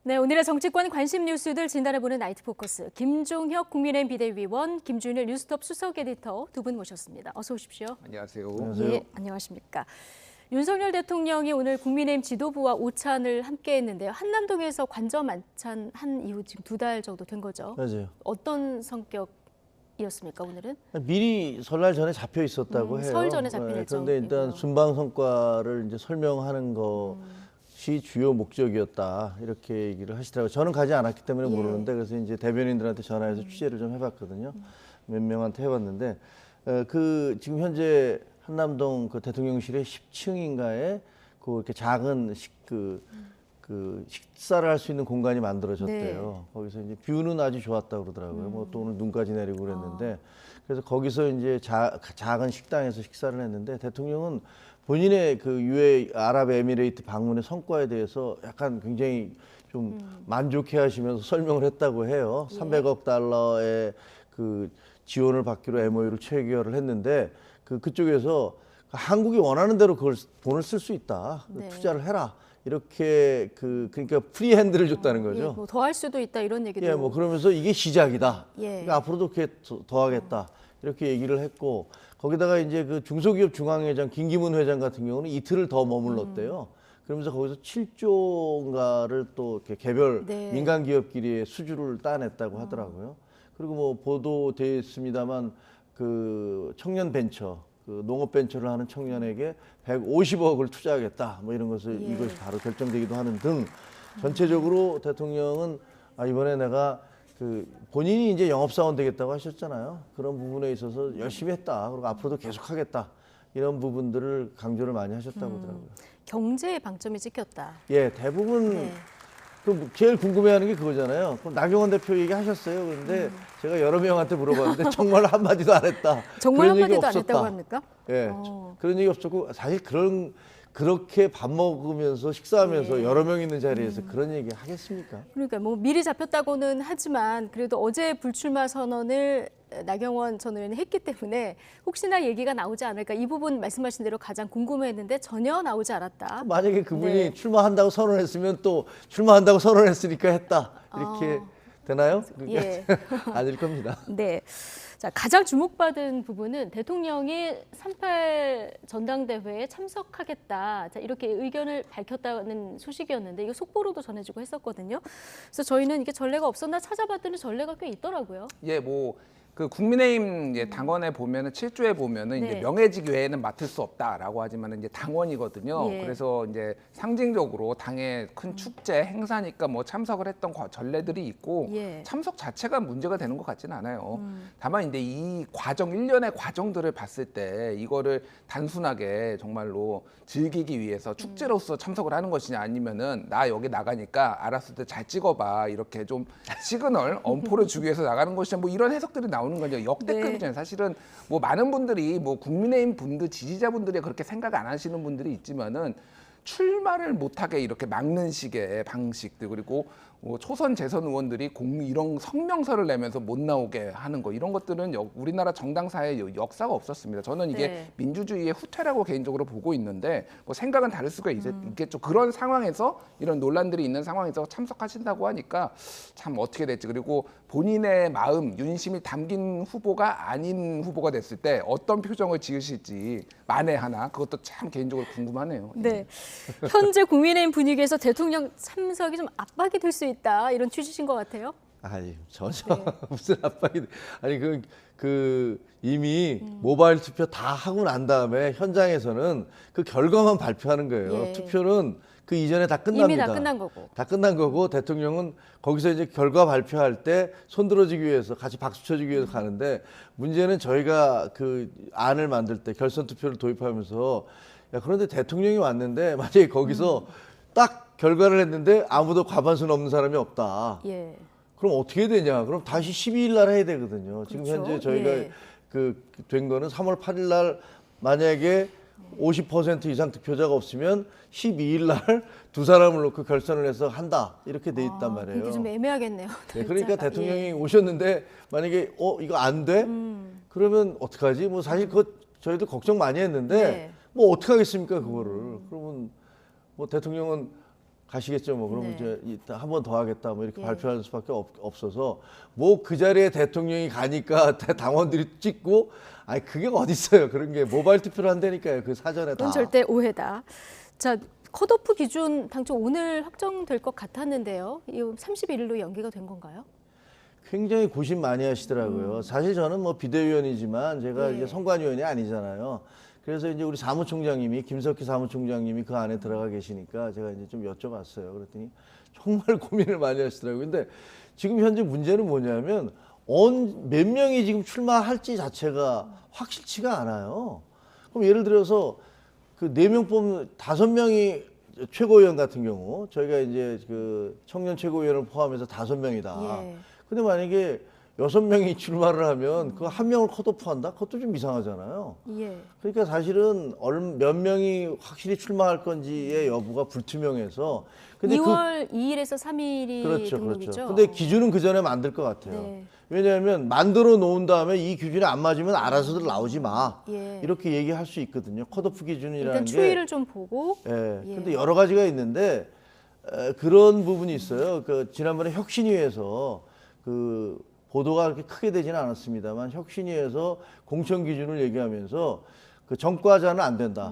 네, 오늘의 정치권 관심 뉴스들 진단해보는 나이트 포커스. 김종혁 국민의힘 비대위원, 김준일 뉴스톱 수석 에디터 두 분 모셨습니다. 어서 오십시오. 안녕하세요. 안녕하세요. 예, 안녕하십니까. 윤석열 대통령이 오늘 국민의힘 지도부와 오찬을 함께 했는데요. 한남동에서 관저 만찬한 이후 지금 2달 정도 된 거죠. 맞아요. 어떤 성격이었습니까, 오늘은? 미리 설날 전에 잡혀 있었다고 해요. 설 전에 잡힌 그런데 일단 일정이고요. 순방 성과를 이제 설명하는 것이 주요 목적이었다 이렇게 얘기를 하시더라고요. 저는 가지 않았기 때문에 예. 모르는데 그래서 이제 대변인들한테 전화해서 취재를 좀 해봤거든요. 몇 명한테 해봤는데 그 지금 현재 한남동 그 대통령실의 10층인가에 그 이렇게 작은 그 식사를 할 수 있는 공간이 만들어졌대요. 네. 거기서 이제 뷰는 아주 좋았다고 그러더라고요. 뭐 또 오늘 눈까지 내리고 그랬는데 그래서 거기서 이제 작은 식당에서 식사를 했는데 대통령은 본인의 그 UAE 아랍에미레이트 방문의 성과에 대해서 약간 굉장히 좀 만족해하시면서 설명을 했다고 해요. 예. 300억 달러의 그 지원을 받기로 MOU를 체결을 했는데 그쪽에서 한국이 원하는 대로 그걸 돈을 쓸 수 있다. 네. 투자를 해라. 이렇게 그러니까 프리핸드를 줬다는 거죠. 예, 뭐 더 할 수도 있다 이런 얘기도. 예, 뭐 그러면서 이게 시작이다. 예. 그러니까 앞으로도 그렇게 더 하겠다. 이렇게 얘기를 했고 거기다가 이제 그 중소기업 중앙회장 김기문 회장 같은 경우는 이틀을 더 머물렀대요. 그러면서 거기서 7조인가를 또 이렇게 개별 네. 민간 기업끼리의 수주를 따냈다고 하더라고요. 그리고 뭐 보도됐습니다만 그 청년 벤처 그 농업 벤처를 하는 청년에게 150억을 투자하겠다. 뭐 이런 것을 예. 이것이 바로 결정되기도 하는 등 전체적으로 대통령은 이번에 내가 그 본인이 이제 영업사원 되겠다고 하셨잖아요. 그런 부분에 있어서 열심히 했다. 그리고 앞으로도 계속하겠다. 이런 부분들을 강조를 많이 하셨다고 하더라고요. 경제에 방점이 찍혔다. 예, 대부분 네. 제일 궁금해하는 게 그거잖아요. 그럼 나경원 대표 얘기하셨어요. 그런데 제가 여러 명한테 물어봤는데 정말 한마디도 안 했다. 정말 그런 얘기 한마디도 안 없었다. 했다고 합니까? 예, 어. 그런 얘기 없었고 사실 그렇게 밥 먹으면서 식사하면서 예. 여러 명 있는 자리에서 그런 얘기 하겠습니까? 그러니까 뭐 미리 잡혔다고는 하지만 그래도 어제 불출마 선언을 나경원 전 의원이 했기 때문에 혹시나 얘기가 나오지 않을까 이 부분 말씀하신 대로 가장 궁금해했는데 전혀 나오지 않았다. 만약에 그분이 네. 출마한다고 선언했으면 또 출마한다고 선언했으니까 했다 이렇게 되나요? 예. 아닐 겁니다. 네. 자, 가장 주목받은 부분은 대통령이 3.8 전당대회에 참석하겠다. 자, 이렇게 의견을 밝혔다는 소식이었는데 이거 속보로도 전해지고 했었거든요. 그래서 저희는 이게 전례가 없었나 찾아봤더니 전례가 꽤 있더라고요. 예, 뭐 그 국민의힘 이제 당원에 보면은 7조에 보면은 네. 이제 명예직 외에는 맡을 수 없다라고 하지만은 이제 당원이거든요. 예. 그래서 이제 상징적으로 당의 큰 축제 행사니까 뭐 참석을 했던 전례들이 있고 예. 참석 자체가 문제가 되는 것 같지는 않아요. 다만 이제 이 과정 일련의 과정들을 봤을 때 이거를 단순하게 정말로 즐기기 위해서 축제로서 참석을 하는 것이냐 아니면은 나 여기 나가니까 알았을 때 잘 찍어봐 이렇게 좀 시그널 엄포를 주기 위해서 나가는 것이냐 뭐 이런 해석들이 나오는 거죠. 역대급이잖아요. 사실은 뭐 많은 분들이 뭐 국민의힘 분들 지지자분들이 그렇게 생각 안 하시는 분들이 있지만은 출마를 못하게 이렇게 막는 식의 방식들 그리고 뭐 초선 재선 의원들이 이런 성명서를 내면서 못 나오게 하는 거 이런 것들은 우리나라 정당사에 역사가 없었습니다. 저는 이게 네. 민주주의의 후퇴라고 개인적으로 보고 있는데 뭐 생각은 다를 수가 있겠죠. 그런 상황에서 이런 논란들이 있는 상황에서 참석하신다고 하니까 참 어떻게 될지 그리고 본인의 마음 윤심이 담긴 후보가 아닌 후보가 됐을 때 어떤 표정을 지으실지 만에 하나 그것도 참 개인적으로 궁금하네요. 네. 현재 국민의힘 분위기에서 대통령 참석이 좀 압박이 될 수 있다. 이런 취지신 것 같아요. 아니 전혀 무슨 압박이 아니 이미 모바일 투표 다 하고 난 다음에 현장에서는 그 결과만 발표하는 거예요. 예. 투표는 그 이전에 다 끝납니다. 이미 다 끝난 거고. 다 끝난 거고 대통령은 거기서 이제 결과 발표할 때 손들어주기 위해서 같이 박수 쳐주기 위해서 가는데 문제는 저희가 그 안을 만들 때 결선 투표를 도입하면서 야 그런데 대통령이 왔는데 만약에 거기서 딱 결과를 했는데 아무도 과반수 넘는 사람이 없다. 예. 그럼 어떻게 되냐? 그럼 다시 12일 날 해야 되거든요. 지금 그렇죠. 현재 저희가 예. 된 거는 3월 8일 날 만약에 50% 이상 득표자가 없으면 12일 날 두 사람을 놓고 결선을 해서 한다. 이렇게 돼 있단 말이에요. 근데 좀 애매하겠네요. 네, 그러니까 날짜가. 대통령이 예. 오셨는데 만약에 이거 안 돼? 그러면 어떡하지? 뭐 사실 그거 저희도 걱정 많이 했는데 네. 뭐 어떻게 하겠습니까, 그거를. 그러면 뭐 대통령은 가시겠죠. 뭐 그러면 네. 이제 한 번 더 하겠다 뭐 이렇게 예. 발표할 수밖에 없어서 뭐 그 자리에 대통령이 가니까 당원들이 찍고 아니 그게 어디 있어요. 그런 게 모바일 투표를 한다니까요. 그 사전에 다. 그건 절대 오해다. 자, 컷오프 기준 당초 오늘 확정될 것 같았는데요. 이 31일로 연기가 된 건가요? 굉장히 고심 많이 하시더라고요. 사실 저는 뭐 비대위원이지만 제가 예. 이제 선관위원이 아니잖아요. 그래서 이제 우리 사무총장님이 김석희 사무총장님이 그 안에 들어가 계시니까 제가 이제 좀 여쭤봤어요. 그랬더니 정말 고민을 많이 하시더라고요. 근데 지금 현재 문제는 뭐냐면 몇 명이 지금 출마할지 자체가 확실치가 않아요. 그럼 예를 들어서 그 4명 뽑는 5명이 최고위원 같은 경우 저희가 이제 그 청년 최고위원을 포함해서 5명이다. 예. 근데 만약에 6명이 출마를 하면 그 한 명을 컷오프한다? 그것도 좀 이상하잖아요. 예. 그러니까 사실은 몇 명이 확실히 출마할 건지의 여부가 불투명해서. 근데 2월 2일에서 3일이 그렇죠, 등록이죠. 그렇죠. 근데 기준은 그 전에 만들 것 같아요. 네. 왜냐하면 만들어 놓은 다음에 이 기준이 안 맞으면 알아서들 나오지 마. 예. 이렇게 얘기할 수 있거든요. 컷오프 기준이라는 일단 게. 추이를 좀 보고. 예. 예. 근데 여러 가지가 있는데 그런 부분이 있어요. 그 지난번에 혁신위에서 그 보도가 그렇게 크게 되지는 않았습니다만 혁신위에서 공천 기준을 얘기하면서 그 전과자는 안 된다.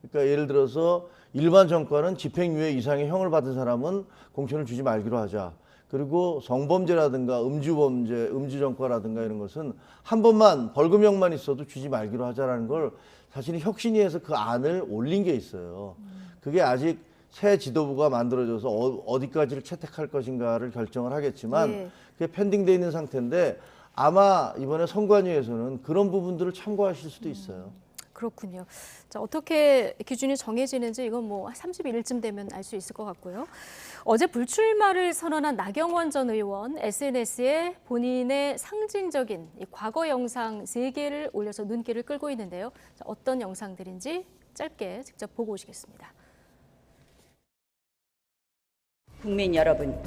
그러니까 예를 들어서 일반 전과는 집행유예 이상의 형을 받은 사람은 공천을 주지 말기로 하자. 그리고 성범죄라든가 음주범죄, 음주전과라든가 이런 것은 한 번만 벌금형만 있어도 주지 말기로 하자라는 걸 사실 혁신위에서 그 안을 올린 게 있어요. 그게 아직 새 지도부가 만들어져서 어디까지를 채택할 것인가를 결정을 하겠지만 예. 그게 펜딩돼 있는 상태인데 아마 이번에 선관위에서는 그런 부분들을 참고하실 수도 있어요. 그렇군요. 자, 어떻게 기준이 정해지는지 이건 뭐 31일쯤 되면 알 수 있을 것 같고요. 어제 불출마를 선언한 나경원 전 의원 SNS에 본인의 상징적인 이 과거 영상 3개를 올려서 눈길을 끌고 있는데요. 자, 어떤 영상들인지 짧게 직접 보고 오시겠습니다. 국민 여러분,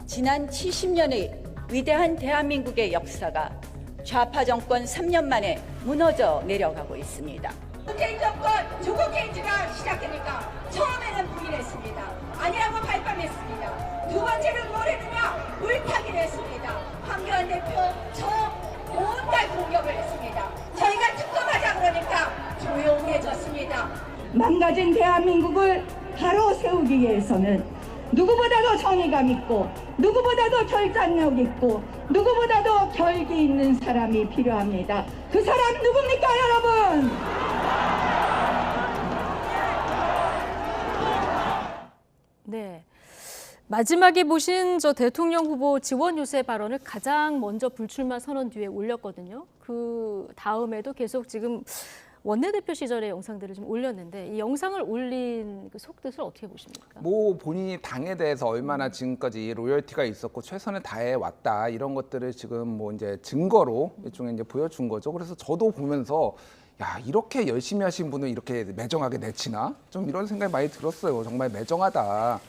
지난 70년의 위대한 대한민국의 역사가 좌파 정권 3년 만에 무너져 내려가고 있습니다. 문재인 정권 조국 게이트가 시작되니까 처음에는 부인했습니다. 아니라고 발뺌했습니다. 두 번째는 뭘 했느냐? 물타기를 했습니다. 황교안 대표 저 온갖 공격을 했습니다. 저희가 특검하자 그러니까 조용해졌습니다. 망가진 대한민국을 바로 세우기 위해서는 누구보다도 정의감 있고 누구보다도 결단력 있고 누구보다도 결기 있는 사람이 필요합니다. 그 사람 누굽니까 여러분? 네. 마지막에 보신 저 대통령 후보 지원 유세 발언을 가장 먼저 불출마 선언 뒤에 올렸거든요. 그 다음에도 계속 지금 원내대표 시절의 영상들을 좀 올렸는데 이 영상을 올린 그 속뜻을 어떻게 보십니까? 뭐 본인이 당에 대해서 얼마나 지금까지 로열티가 있었고 최선을 다해 왔다 이런 것들을 지금 뭐 이제 증거로 일종의 이제 보여준 거죠. 그래서 저도 보면서 야 이렇게 열심히 하신 분을 이렇게 매정하게 내치나 좀 이런 생각이 많이 들었어요. 정말 매정하다.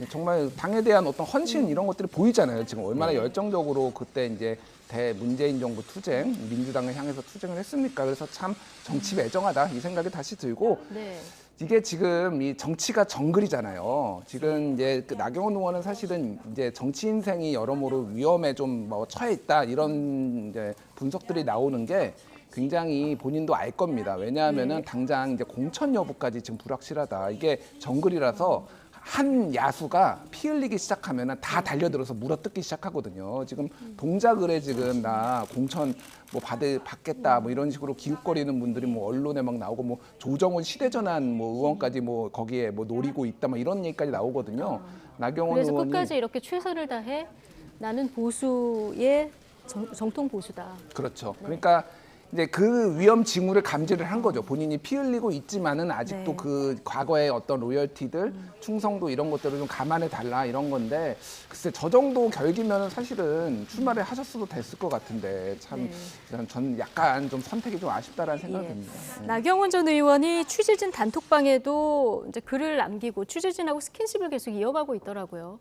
정말 당에 대한 어떤 헌신 이런 것들이 보이잖아요. 지금 얼마나 열정적으로 그때 이제 문재인 정부 투쟁, 민주당을 향해서 투쟁을 했습니까? 그래서 참 정치 매정하다 이 생각이 다시 들고 네. 이게 지금 이 정치가 정글이잖아요. 지금 이제 그 나경원 의원은 사실은 이제 정치 인생이 여러모로 위험에 좀 뭐 처해 있다 이런 이제 분석들이 나오는 게 굉장히 본인도 알 겁니다. 왜냐하면은 당장 이제 공천 여부까지 지금 불확실하다. 이게 정글이라서 한 야수가 피 흘리기 시작하면은 다 달려들어서 물어뜯기 시작하거든요. 지금 동작을에 지금 나 공천 뭐 받겠다 뭐 이런 식으로 기웃거리는 분들이 뭐 언론에 막 나오고 뭐 조정훈 시대전환 뭐 의원까지 뭐 거기에 뭐 노리고 있다 뭐 이런 얘기까지 나오거든요. 나경원 그래서 의원이 끝까지 이렇게 최선을 다해 나는 보수의 정통 보수다. 그렇죠. 그러니까 이제 그 위험 징후를 감지를 한 거죠. 본인이 피 흘리고 있지만은 아직도 네. 그 과거의 어떤 로열티들, 충성도 이런 것들을 좀 감안해 달라 이런 건데 글쎄 저 정도 결기면은 사실은 출마를 하셨어도 됐을 것 같은데 참 전 약간 좀 선택이 좀 아쉽다라는 생각이 듭니다. 나경원 전 의원이 취재진 단톡방에도 이제 글을 남기고 취재진하고 스킨십을 계속 이어가고 있더라고요.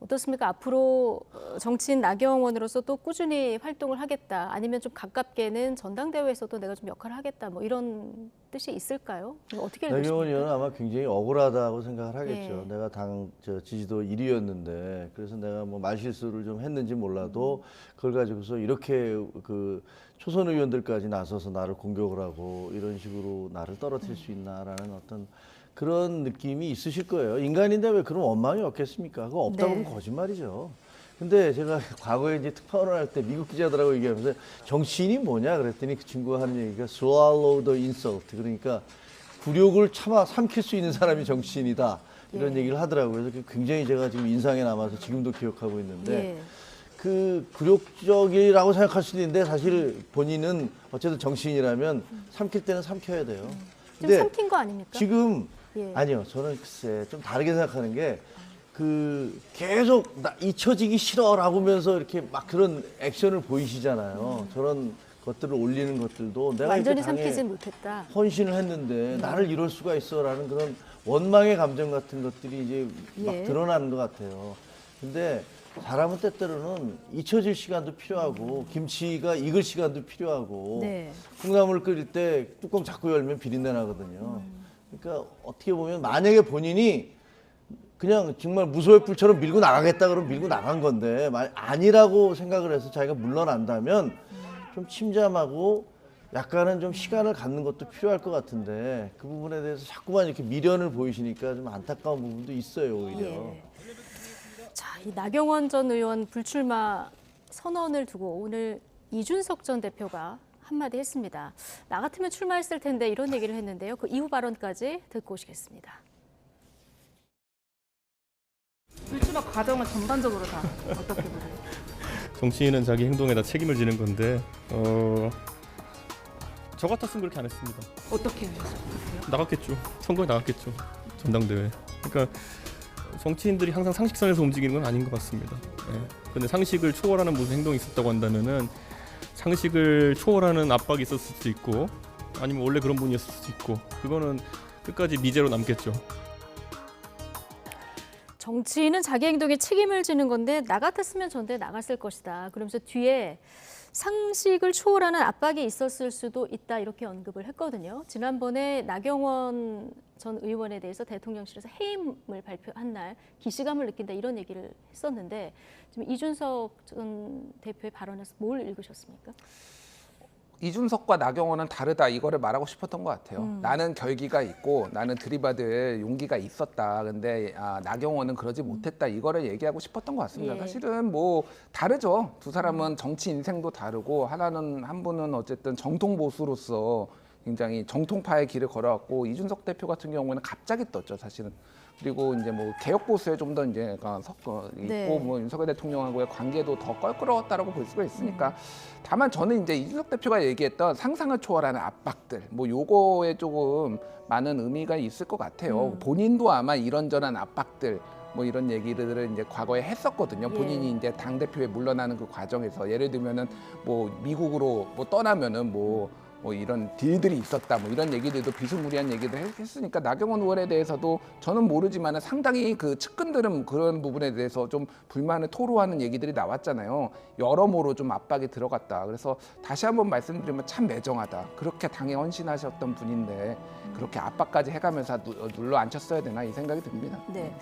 어떻습니까? 앞으로 정치인 나경원으로서 또 꾸준히 활동을 하겠다. 아니면 좀 가깝게는 전당대회에서도 내가 좀 역할을 하겠다. 뭐 이런 뜻이 있을까요? 이거 어떻게 읽으십니까? 나경원 의원은 아마 굉장히 억울하다고 생각을 하겠죠. 예. 내가 지지도 1위였는데 그래서 내가 뭐 말실수를 좀 했는지 몰라도 그걸 가지고서 이렇게 그 초선 의원들까지 나서서 나를 공격을 하고 이런 식으로 나를 떨어뜨릴 수 있나라는 어떤 그런 느낌이 있으실 거예요. 인간인데 왜 그런 원망이 없겠습니까? 그거 없다 네. 보면 거짓말이죠. 근데 제가 과거에 이제 특파원을 할 때 미국 기자들하고 얘기하면서 정치인이 뭐냐 그랬더니 그 친구가 하는 얘기가 swallow the insult. 그러니까 굴욕을 삼킬 수 있는 사람이 정치인이다. 이런 예. 얘기를 하더라고요. 그래서 굉장히 제가 지금 인상에 남아서 지금도 기억하고 있는데 예. 그 굴욕적이라고 생각할 수도 있는데 사실 본인은 어쨌든 정치인이라면 삼킬 때는 삼켜야 돼요. 좀 삼킨 거 아닙니까? 지금 예. 아니요. 저는 글쎄 좀 다르게 생각하는 게 그 계속 나 잊혀지기 싫어라고 하면서 이렇게 막 그런 액션을 보이시잖아요. 저런 것들을 올리는 것들도 내가 완전히 이렇게 당에 삼키진 못했다. 헌신을 했는데 나를 이럴 수가 있어라는 그런 원망의 감정 같은 것들이 이제 막 예. 드러나는 것 같아요. 근데 사람은 때때로는 잊혀질 시간도 필요하고 김치가 익을 시간도 필요하고 네. 콩나물을 끓일 때 뚜껑 자꾸 열면 비린내 나거든요. 그러니까 어떻게 보면 만약에 본인이 그냥 정말 무소의 불처럼 밀고 나가겠다 그러면 밀고 나간 건데 만약 아니라고 생각을 해서 자기가 물러난다면 좀 침잠하고 약간은 좀 시간을 갖는 것도 필요할 것 같은데 그 부분에 대해서 자꾸만 이렇게 미련을 보이시니까 좀 안타까운 부분도 있어요 오히려. 예. 자, 이 나경원 전 의원 불출마 선언을 두고 오늘 이준석 전 대표가 한마디 했습니다. 나 같으면 출마했을 텐데 이런 얘기를 했는데요. 그 이후 발언까지 듣고 오시겠습니다. 불출마 과정을 전반적으로 다 어떻게 보세요? 정치인은 자기 행동에 다 책임을 지는 건데 저 같았으면 그렇게 안 했습니다. 어떻게 하셨어요? 나갔겠죠. 선거에 나갔겠죠. 전당대회. 그러니까 정치인들이 항상 상식선에서 움직이는 건 아닌 것 같습니다. 그런데 상식을 초월하는 무슨 행동이 있었다고 한다면은 상식을 초월하는 압박이 있었을 수도 있고 아니면 원래 그런 분이었을 수도 있고 그거는 끝까지 미제로 남겠죠. 정치인은 자기 행동에 책임을 지는 건데 나 같았으면 전대에 나갔을 것이다. 그러면서 뒤에 상식을 초월하는 압박이 있었을 수도 있다 이렇게 언급을 했거든요. 지난번에 나경원 전 의원에 대해서 대통령실에서 해임을 발표한 날 기시감을 느낀다 이런 얘기를 했었는데 지금 이준석 전 대표의 발언에서 뭘 읽으셨습니까? 이준석과 나경원은 다르다 이거를 말하고 싶었던 것 같아요. 나는 결기가 있고 나는 들이받을 용기가 있었다. 근데 나경원은 그러지 못했다. 이거를 얘기하고 싶었던 것 같습니다. 예. 사실은 뭐 다르죠. 두 사람은 정치 인생도 다르고 한 분은 어쨌든 정통 보수로서 굉장히 정통파의 길을 걸어왔고 이준석 대표 같은 경우는 갑자기 떴죠. 사실은. 그리고 이제 뭐 개혁 보수에 좀 더 이제 섞어 있고 네. 뭐 윤석열 대통령하고의 관계도 더 껄끄러웠다라고 볼 수가 있으니까 다만 저는 이제 이준석 대표가 얘기했던 상상을 초월하는 압박들 뭐 요거에 조금 많은 의미가 있을 것 같아요. 본인도 아마 이런저런 압박들 뭐 이런 얘기들을 이제 과거에 했었거든요. 예. 본인이 이제 당 대표에 물러나는 그 과정에서 예를 들면은 뭐 미국으로 뭐 떠나면은 뭐 이런 딜들이 있었다 뭐 이런 얘기들도 비스무리한 얘기도 했으니까 나경원 의원에 대해서도 저는 모르지만 상당히 그 측근들은 그런 부분에 대해서 좀 불만을 토로하는 얘기들이 나왔잖아요. 여러모로 좀 압박이 들어갔다. 그래서 다시 한번 말씀드리면 참 매정하다. 그렇게 당에 헌신하셨던 분인데 그렇게 압박까지 해가면서 눌러 앉혔어야 되나 이 생각이 듭니다. 네.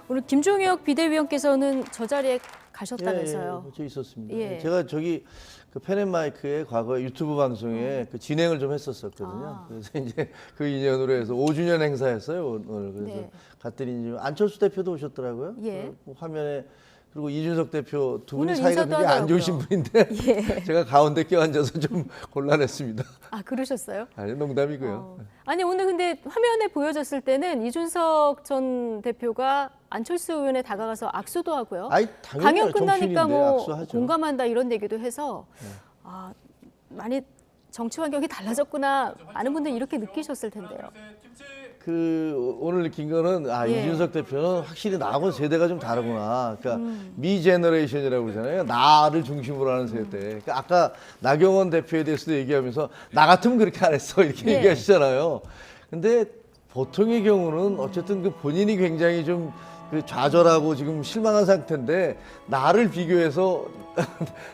오늘 김종혁 비대위원께서는 저 자리에 가셨다면서요. 저 있었습니다. 예. 제가 저기 그 펜앤마이크의 과거 유튜브 방송에 그 진행을 좀 했었거든요. 그래서 이제 그 인연으로 해서 5주년 행사였어요 오늘. 그래서 네. 갔더니 이제 안철수 대표도 오셨더라고요. 예. 그 화면에 그리고 이준석 대표 두 분이 오늘 사이가 인사도 굉장히 안 좋으신 하더라고요. 분인데 예. 제가 가운데 껴앉아서 좀 곤란했습니다. 아, 그러셨어요? 아니 농담이고요. 아니 오늘 근데 화면에 보여졌을 때는 이준석 전 대표가 안철수 의원에 다가가서 악수도 하고요. 아이, 당연히 강연 끝나니까 정치인인데 뭐 악수하죠. 네. 공감한다 이런 얘기도 해서 많이 정치 환경이 달라졌구나 많은 분들이 이렇게 느끼셨을 텐데요. 그 오늘 느낀 거는 예. 이준석 대표는 확실히 나하고 세대가 좀 다르구나. 그러니까 미 제너레이션이라고 그러잖아요. 나를 중심으로 하는 세대. 그러니까 아까 나경원 대표에 대해서도 얘기하면서 나 같으면 그렇게 안 했어 이렇게 예. 얘기하시잖아요. 근데 보통의 경우는 어쨌든 그 본인이 굉장히 좀 그 좌절하고 지금 실망한 상태인데 나를 비교해서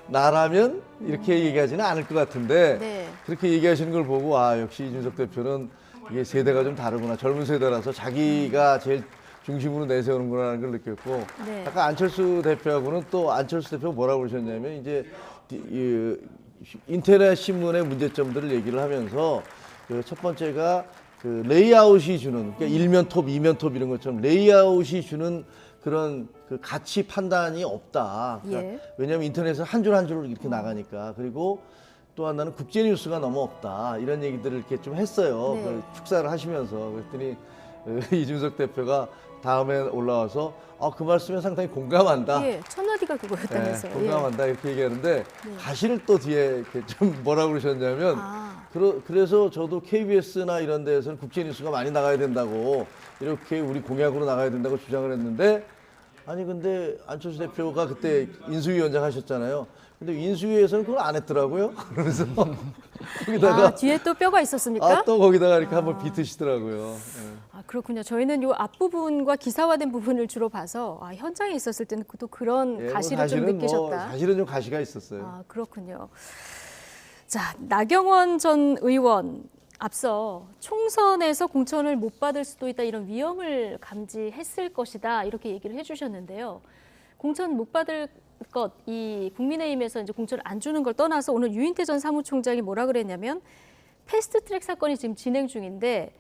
나라면 이렇게 얘기하지는 않을 것 같은데 네. 그렇게 얘기하시는 걸 보고 아 역시 이준석 대표는 이게 세대가 좀 다르구나. 젊은 세대라서 자기가 제일 중심으로 내세우는구나라는 걸 느꼈고 네. 아까 안철수 대표하고는 또 안철수 대표가 뭐라고 그러셨냐면 이제 이 인터넷 신문의 문제점들을 얘기를 하면서 그 첫 번째가 그 레이아웃이 주는 그러니까 일면 톱, 이면 톱 이런 것처럼 레이아웃이 주는 그런 그 가치 판단이 없다. 그러니까 예. 왜냐하면 인터넷에 한 줄 한 줄 이렇게 나가니까 그리고 또 하나는 국제 뉴스가 너무 없다 이런 얘기들을 이렇게 좀 했어요. 네. 그 축사를 하시면서 그랬더니 이준석 대표가 다음에 올라와서 그 말씀에 상당히 공감한다. 예, 첫 마디가 그거였다면서요. 네, 공감한다 이렇게 얘기하는데 네. 가시를 또 뒤에 이렇게 좀 뭐라고 그러셨냐면 그래서 저도 KBS나 이런 데에서는 국제 뉴스가 많이 나가야 된다고 이렇게 우리 공약으로 나가야 된다고 주장을 했는데 아니 근데 안철수 대표가 그때 인수위원장 하셨잖아요. 근데 인수위에서는 그걸 안 했더라고요. 그래서 거기다가 뒤에 또 뼈가 있었습니까? 또 거기다가 이렇게 한번 비트시더라고요. 네. 그렇군요. 저희는 이 앞부분과 기사화된 부분을 주로 봐서 현장에 있었을 때는 또 그런 예, 가시를 좀 사실은 느끼셨다. 사실은 좀 가시가 있었어요. 그렇군요. 자, 나경원 전 의원 앞서 총선에서 공천을 못 받을 수도 있다 이런 위험을 감지했을 것이다 이렇게 얘기를 해주셨는데요. 공천 못 받을 것, 이 국민의힘에서 이제 공천을 안 주는 걸 떠나서 오늘 유인태 전 사무총장이 뭐라 그랬냐면 패스트트랙 사건이 지금 진행 중인데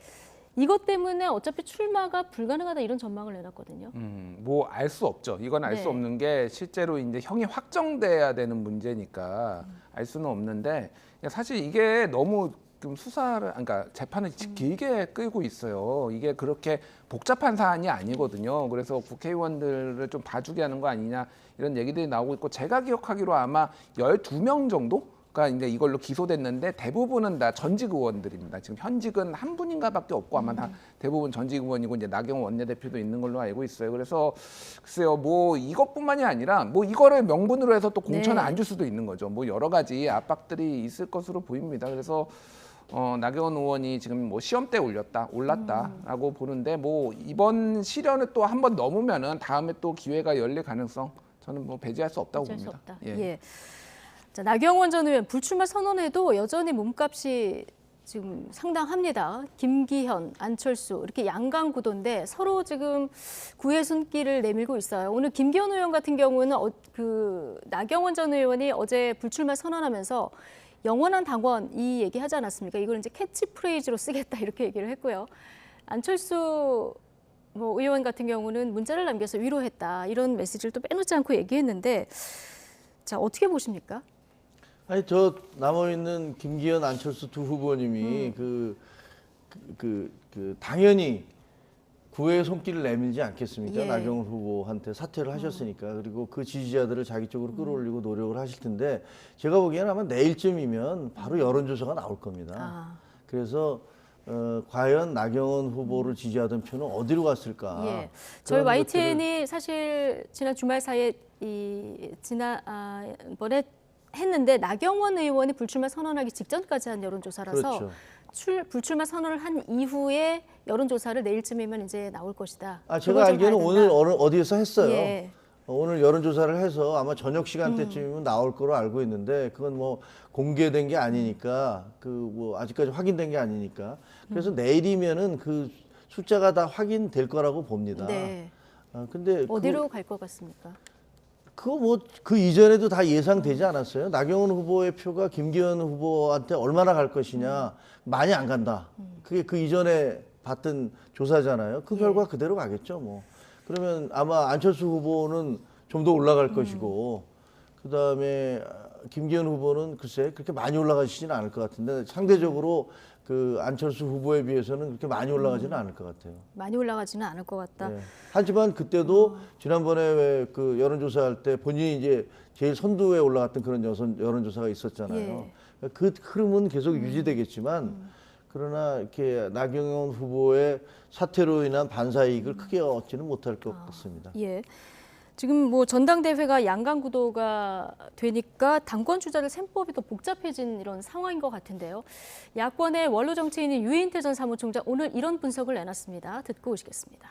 이것 때문에 어차피 출마가 불가능하다 이런 전망을 내놨거든요. 뭐 알 수 없죠. 이건 알 수 네. 없는 게 실제로 이제 형이 확정돼야 되는 문제니까 알 수는 없는데 사실 이게 너무 좀 수사를 그러니까 재판을 길게 끌고 있어요. 이게 그렇게 복잡한 사안이 아니거든요. 그래서 국회의원들을 좀 봐주게 하는 거 아니냐 이런 얘기들이 나오고 있고 제가 기억하기로 아마 12명 정도가 이제 이걸로 기소됐는데 대부분은 다 전직 의원들입니다. 지금 현직은 한 분인가밖에 없고 아마 다 대부분 전직 의원이고 이제 나경원 원내대표도 있는 걸로 알고 있어요. 그래서 글쎄요, 뭐 이것뿐만이 아니라 뭐 이거를 명분으로 해서 또 공천을 네. 안 줄 수도 있는 거죠. 뭐 여러 가지 압박들이 있을 것으로 보입니다. 그래서 나경원 의원이 지금 뭐 시험대 올랐다라고 보는데 뭐 이번 시련을 또 한 번 넘으면은 다음에 또 기회가 열릴 가능성 저는 뭐 배제할 수 없다고 어쩔 수 봅니다. 없다. 예. 자, 나경원 전 의원 불출마 선언에도 여전히 몸값이 지금 상당합니다. 김기현, 안철수 이렇게 양강 구도인데 서로 지금 구의 손길을 내밀고 있어요. 오늘 김기현 의원 같은 경우는 그 나경원 전 의원이 어제 불출마 선언하면서 영원한 당원 이 얘기 하지 않았습니까? 이걸 이제 캐치프레이즈로 쓰겠다 이렇게 얘기를 했고요. 안철수 뭐 의원 같은 경우는 문자를 남겨서 위로했다 이런 메시지를 또 빼놓지 않고 얘기했는데 자 어떻게 보십니까? 아니 저 남아 있는 김기현, 안철수 두 후보님이 당연히 구의 손길을 내밀지 않겠습니까? 예. 나경원 후보한테 사퇴를 하셨으니까 그리고 그 지지자들을 자기 쪽으로 끌어올리고 노력을 하실 텐데 제가 보기에는 아마 내일쯤이면 바로 여론조사가 나올 겁니다. 그래서 과연 나경원 후보를 지지하던 표는 어디로 갔을까? 예. 저희 그런 YTN이 사실 지난 주말 사이에 이번에 했는데 나경원 의원이 불출마 선언하기 직전까지 한 여론조사라서 그렇죠. 불출마 선언을 한 이후에 여론조사를 내일쯤이면 이제 나올 것이다. 제가 그걸 좀 알기에는 봐야 오늘 된다. 어디에서 했어요. 예. 오늘 여론조사를 해서 아마 저녁 시간대쯤이면 나올 거로 알고 있는데 그건 뭐 공개된 게 아니니까 그 뭐 아직까지 확인된 게 아니니까 그래서 내일이면은 그 숫자가 다 확인될 거라고 봅니다. 네. 근데 어디로 갈 것 같습니까? 그거 뭐 그 이전에도 다 예상되지 않았어요. 나경원 후보의 표가 김기현 후보한테 얼마나 갈 것이냐 많이 안 간다. 그게 그 이전에 봤던 조사잖아요. 그 결과 그대로 가겠죠. 뭐 그러면 아마 안철수 후보는 좀 더 올라갈 것이고 그다음에 김기현 후보는 글쎄 그렇게 많이 올라가시지는 않을 것 같은데 상대적으로 그 안철수 후보에 비해서는 그렇게 많이 올라가지는 않을 것 같아요. 많이 올라가지는 않을 것 같다. 네. 하지만 그때도 지난번에 왜 그 여론조사할 때 본인이 이제 제일 선두에 올라갔던 그런 여론조사가 있었잖아요. 그 흐름은 계속 유지되겠지만 그러나 이렇게 나경원 후보의 사퇴로 인한 반사이익을 크게 얻지는 못할 것 같습니다. 예. 지금 뭐 전당대회가 양강 구도가 되니까 당권 주자들 셈법이 더 복잡해진 이런 상황인 것 같은데요. 야권의 원로 정치인인 유인태 전 사무총장 오늘 이런 분석을 내놨습니다. 듣고 오시겠습니다.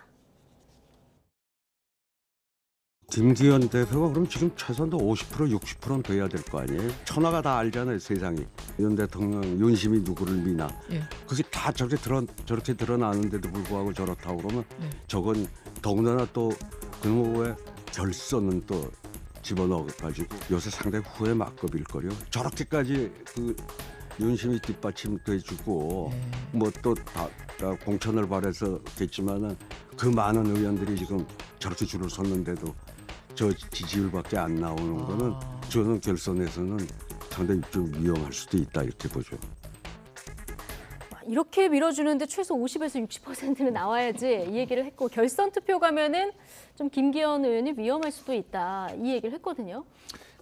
김기현 대표가 그럼 지금 최소한도 50% 60%는 돼야 될 거 아니에요? 천하가 다 알잖아요, 세상이. 윤 대통령 윤심이 누구를 미나. 그게 다 저렇게 드러나는데도 불구하고 저렇다고 그러면 저건 더군다나 또 그놈의 결선은 또 집어넣어가지고 요새 상당히 후회 막급일걸요. 저렇게까지 그 윤심이 뒷받침돼주고 뭐 또 다 공천을 바래서겠지만은 그 많은 의원들이 지금 저렇게 줄을 섰는데도 저 지지율밖에 안 나오는 거는 저는 결선에서는 상당히 좀 위험할 수도 있다 이렇게 보죠. 이렇게 밀어주는데 최소 50에서 60%는 나와야지 이 얘기를 했고 결선 투표 가면은 좀 김기현 의원이 위험할 수도 있다 이 얘기를 했거든요.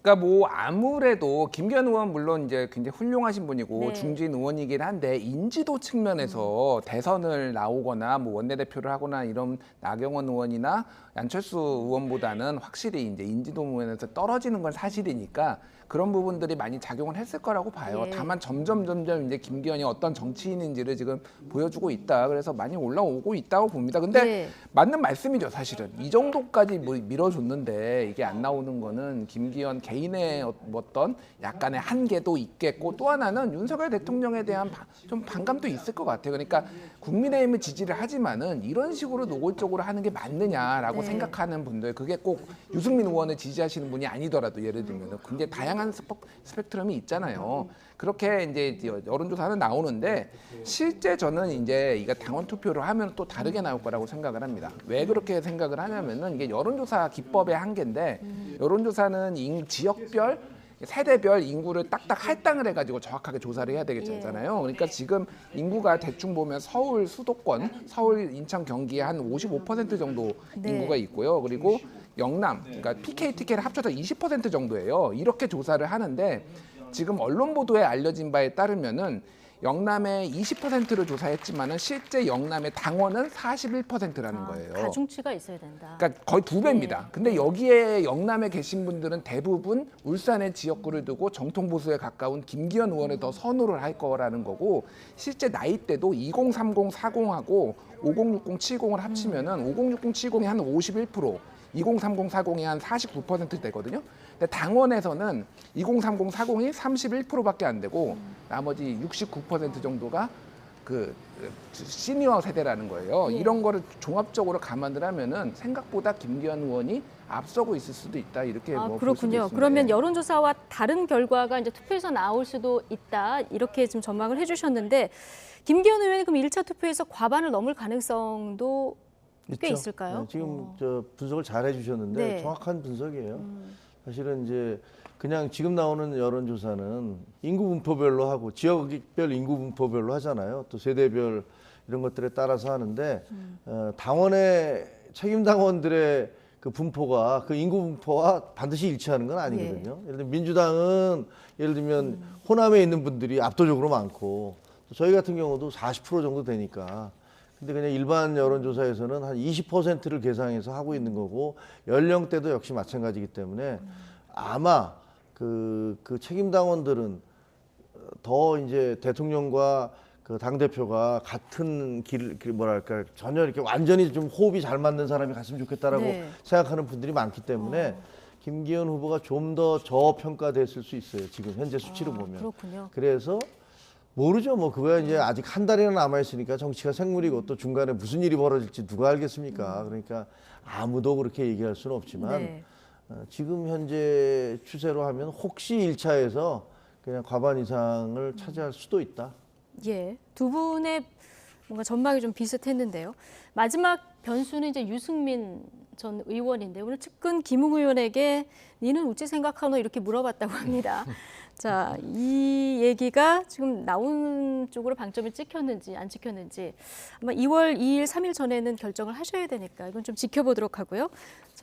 그러니까 뭐 아무래도 김기현 의원 물론 이제 굉장히 훌륭하신 분이고 네. 중진 의원이긴 한데 인지도 측면에서 대선을 나오거나 뭐 원내대표를 하거나 이런 나경원 의원이나 안철수 의원보다는 확실히 이제 인지도 면에서 떨어지는 건 사실이니까 그런 부분들이 많이 작용을 했을 거라고 봐요. 예. 다만 점점 이제 김기현이 어떤 정치인인지를 지금 보여주고 있다. 그래서 많이 올라오고 있다고 봅니다. 근데 네. 맞는 말씀이죠, 사실은. 이 정도까지 뭐 밀어줬는데 이게 안 나오는 거는 김기현 개인의 어떤 약간의 한계도 있겠고 또 하나는 윤석열 대통령에 대한 좀 반감도 있을 것 같아요. 그러니까 국민의힘을 지지를 하지만은 이런 식으로 노골적으로 하는 게 맞느냐라고 네. 생각하는 분들, 그게 꼭 유승민 의원을 지지하시는 분이 아니더라도 예를 들면 굉장히 다양한 스펙트럼이 있잖아요. 그렇게 이제 여론조사는 나오는데 실제 저는 이제 이거 당원 투표를 하면 또 다르게 나올 거라고 생각을 합니다. 왜 그렇게 생각을 하냐면은 이게 여론조사 기법의 한계인데 여론조사는 지역별 세대별 인구를 딱딱 할당을 해가지고 정확하게 조사를 해야 되겠잖아요. 그러니까 지금 인구가 대충 보면 서울 수도권, 서울, 인천, 경기에 한 55% 정도 네. 인구가 있고요. 그리고 영남, 그러니까 PK, TK를 합쳐서 20% 정도예요. 이렇게 조사를 하는데 지금 언론 보도에 알려진 바에 따르면은 영남의 20%를 조사했지만은 실제 영남의 당원은 41%라는 거예요. 가중치가 있어야 된다. 그러니까 거의 2배입니다. 근데 여기에 영남에 계신 분들은 대부분 울산의 지역구를 두고 정통 보수에 가까운 김기현 의원을 더 선호를 할 거라는 거고 실제 나이대도 2030, 40하고 5060, 70을 합치면은 5060, 70이 한 51%, 2030, 40이 한 49% 되거든요. 근데 당원에서는 2030, 40이 31%밖에 안 되고 나머지 69% 정도가 그 시니어 세대라는 거예요. 이런 거를 종합적으로 감안을 하면은 생각보다 김기현 의원이 앞서고 있을 수도 있다 이렇게 뭐 볼 수도 그렇군요. 있습니다. 그러면 예. 여론조사와 다른 결과가 이제 투표에서 나올 수도 있다 이렇게 지금 전망을 해주셨는데 김기현 의원이 그럼 1차 투표에서 과반을 넘을 가능성도 꽤 있죠. 있을까요? 네, 지금 저 분석을 잘 해주셨는데 네. 정확한 분석이에요. 사실은 이제 그냥 지금 나오는 여론조사는 인구 분포별로 하고 지역별 인구 분포별로 하잖아요. 또 세대별 이런 것들에 따라서 하는데 당원의 책임 당원들의 그 분포가 그 인구 분포와 반드시 일치하는 건 아니거든요. 예를 들면 민주당은 예를 들면 호남에 있는 분들이 압도적으로 많고 또 저희 같은 경우도 40% 정도 되니까. 근데 그냥 일반 여론조사에서는 한 20%를 계상해서 하고 있는 거고 연령대도 역시 마찬가지이기 때문에 아마 그 책임 당원들은 더 이제 대통령과 그 당대표가 같은 뭐랄까 전혀 이렇게 완전히 좀 호흡이 잘 맞는 사람이 갔으면 좋겠다라고 네. 생각하는 분들이 많기 때문에 김기현 후보가 좀 더 저평가됐을 수 있어요. 지금 현재 수치로 보면. 그렇군요. 그래서 모르죠. 뭐 그거야 이제 아직 한 달이나 남아 있으니까 정치가 생물이고 또 중간에 무슨 일이 벌어질지 누가 알겠습니까? 그러니까 아무도 그렇게 얘기할 수는 없지만 네. 지금 현재 추세로 하면 혹시 1차에서 그냥 과반 이상을 차지할 수도 있다. 예, 두 분의 뭔가 전망이 좀 비슷했는데요. 마지막 변수는 이제 유승민 전 의원인데 오늘 측근 김웅 의원에게 니는 어찌 생각하노 이렇게 물어봤다고 합니다. 자, 이 얘기가 지금 나온 쪽으로 방점이 찍혔는지 안 찍혔는지 아마 2월 2일, 3일 전에는 결정을 하셔야 되니까 이건 좀 지켜보도록 하고요.